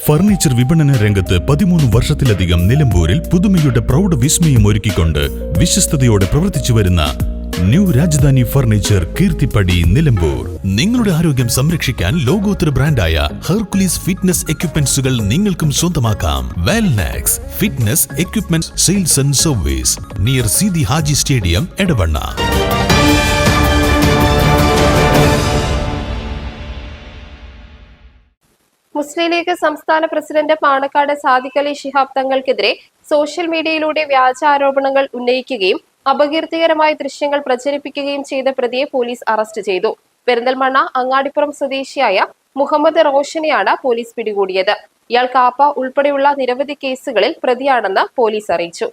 Furniture വിപണന രംഗത്ത് 13 വർഷത്തിലധികം നിലമ്പൂരിൽ പുതുമയുടെ പ്രൗഢ വിസ്മയം ഒരുക്കിക്കൊണ്ട് വിശ്വസ്തയോടെ പ്രവർത്തിച്ചു വരുന്ന ന്യൂ രാജധാനി ഫർണിച്ചർ കീർത്തിപ്പടി നിലമ്പൂർ. നിങ്ങളുടെ ആരോഗ്യം സംരക്ഷിക്കാൻ ലോകോത്തര ബ്രാൻഡായ ഹെർക്കുലീസ് ഫിറ്റ്നസ് എക്യുപ്മെന്റ്സുകൾ നിങ്ങൾക്കും സ്വന്തമാക്കാം. Wellnex fitness equipment sales and service near Seethi Haji stadium, Edavanna. Muslim League സംസ്ഥാന പ്രസിഡന്റ് പാണക്കാട് സാദിഖ് അലി ശിഹാബ് തങ്ങൾക്കെതിരെ സോഷ്യൽ മീഡിയയിലൂടെ വ്യാജ ആരോപണങ്ങൾ ഉന്നയിക്കുകയും അപകീർത്തികരമായ ദൃശ്യങ്ങൾ പ്രചരിപ്പിക്കുകയും ചെയ്ത പ്രതിയെ പോലീസ് അറസ്റ്റ് ചെയ്തു. പെരിന്തൽമണ്ണ അങ്ങാടിപ്പുറം സ്വദേശിയായ മുഹമ്മദ് റോഷനെയാണ് പോലീസ് പിടികൂടിയത്. ഇയാൾ കാപ്പ ഉൾപ്പെടെയുള്ള നിരവധി കേസുകളിൽ പ്രതിയാണെന്ന് പോലീസ് അറിയിച്ചു.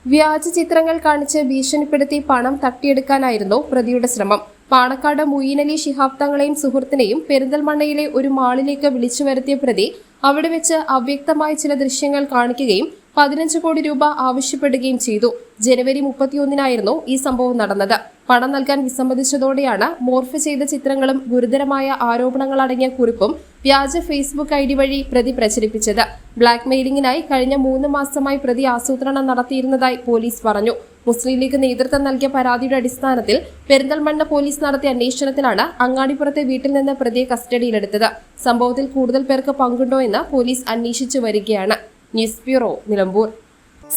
വ്യാജ ചിത്രങ്ങൾ കാണിച്ച് ഭീഷണിപ്പെടുത്തി പണം തട്ടിയെടുക്കാനായിരുന്നു പ്രതിയുടെ ശ്രമം. പാണക്കാട് മുഈനലി ശിഹാബ് തങ്ങളെയും സുഹൃത്തിനെയും പെരിന്തൽമണ്ണയിലെ ഒരു മാളിലേക്ക് വിളിച്ചു വരുത്തിയ പ്രതി അവിടെ വെച്ച് അവ്യക്തമായ ചില ദൃശ്യങ്ങൾ കാണിക്കുകയും 15 കോടി രൂപ ആവശ്യപ്പെടുകയും ചെയ്തു. ജനുവരി 31-നായിരുന്നു ഈ സംഭവം നടന്നത്. പണം നൽകാൻ വിസമ്മതിച്ചതോടെയാണ് മോർഫ് ചെയ്ത ചിത്രങ്ങളും ഗുരുതരമായ ആരോപണങ്ങളടങ്ങിയ കുറിപ്പും വ്യാജ ഫേസ്ബുക്ക് ഐഡി വഴി പ്രതി പ്രചരിപ്പിച്ചത്. ബ്ലാക്ക് മെയിലിംഗിനായി കഴിഞ്ഞ 3 മാസമായി പ്രതി ആസൂത്രണം നടത്തിയിരുന്നതായി പോലീസ് പറഞ്ഞു. മുസ്ലിം ലീഗ് നേതൃത്വം നൽകിയ പരാതിയുടെ അടിസ്ഥാനത്തിൽ പെരിന്തൽമണ്ണ പോലീസ് നടത്തിയ അന്വേഷണത്തിലാണ് അങ്ങാടിപ്പുറത്തെ വീട്ടിൽ നിന്ന് പ്രതിയെ കസ്റ്റഡിയിലെടുത്തത്. സംഭവത്തിൽ കൂടുതൽ പേർക്ക് പങ്കുണ്ടോ എന്ന് പോലീസ് അന്വേഷിച്ചു വരികയാണ്. News bureau, Nilambur.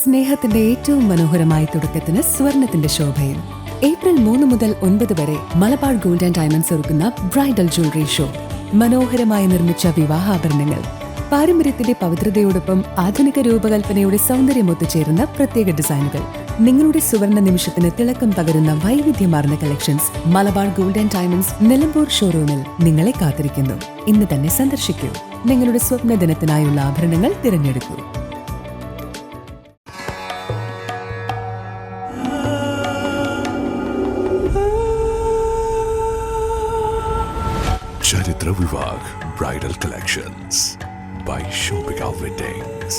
സ്നേഹത്തിന്റെ ഏറ്റവും മനോഹരമായ തുടക്കത്തിന് സ്വർണത്തിന്റെ ശോഭയിൽ ഏപ്രിൽ 3 മുതൽ 9 വരെ മലബാർ ഗോൾഡ് ആൻഡ് ഡയമണ്ട്സ് ഒരുക്കുന്ന ബ്രൈഡൽ ജ്വല്ലറി ഷോ. മനോഹരമായി നിർമ്മിച്ച വിവാഹാഭരണങ്ങൾ, പാരമ്പര്യത്തിന്റെ പവിത്രതയോടൊപ്പം ആധുനിക രൂപകൽപ്പനയുടെ സൗന്ദര്യം ഒത്തുചേരുന്ന പ്രത്യേക ഡിസൈനുകൾ, നിങ്ങളുടെ സുവർണ നിമിഷത്തിന് തിളക്കം പകരുന്ന വൈവിധ്യമാർന്ന collections Malabar gold and diamonds Nilambur ഷോറൂമിൽ നിങ്ങളെ കാത്തിരിക്കുന്നു. ഇന്ന് തന്നെ സന്ദർശിക്കൂ. നിങ്ങളുടെ സ്വപ്ന ദിനത്തിനായുള്ള ആഭരണങ്ങൾ തിരഞ്ഞെടുക്കൂ. ചരിത്ര Vivah bridal collections by Shobhika Weddings.